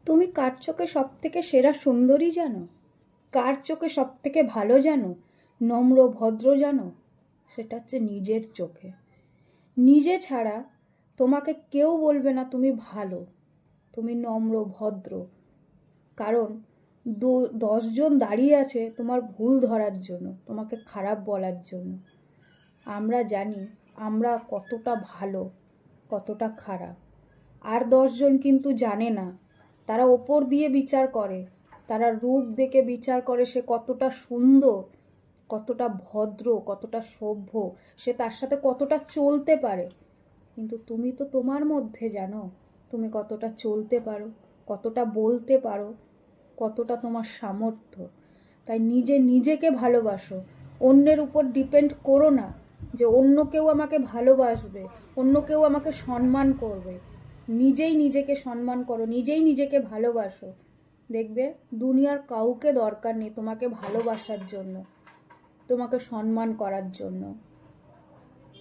তুমি কার চোখে সব থেকে সেরা সুন্দরী জানো? কার চোখে সব থেকে ভালো জানো, নম্র ভদ্র জানো? সেটা হচ্ছে নিজের চোখে। নিজে ছাড়া তোমাকে কেউ বলবে না তুমি ভালো, তুমি নম্র ভদ্র। কারণ 10 জন দাঁড়িয়ে আছে তোমার ভুল ধরার জন্য, তোমাকে খারাপ বলার জন্য। আমরা জানি আমরা কতটা ভালো, কতটা খারাপ। আর 10 জন কিন্তু জানে না। তারা ওপর দিয়ে বিচার করে, তারা রূপ দেখে বিচার করে সে কতটা সুন্দর, কতটা ভদ্র, কতটা সভ্য, সে তার সাথে কতটা চলতে পারে। কিন্তু তুমি তো তোমার মধ্যে জানো তুমি কতটা চলতে পারো, কতটা বলতে পারো, কতটা তোমার সামর্থ্য। তাই নিজেকে ভালোবাসো, অন্যের উপর ডিপেন্ড করো না যে অন্য কেউ আমাকে ভালোবাসবে, অন্য কেউ আমাকে সম্মান করবে। নিজেই নিজেকে সম্মান করো, নিজেই নিজেকে ভালোবাসো। দেখবে দুনিয়ার কাউকে দরকার নেই তোমাকে ভালোবাসার জন্য, তোমাকে সম্মান করার জন্য।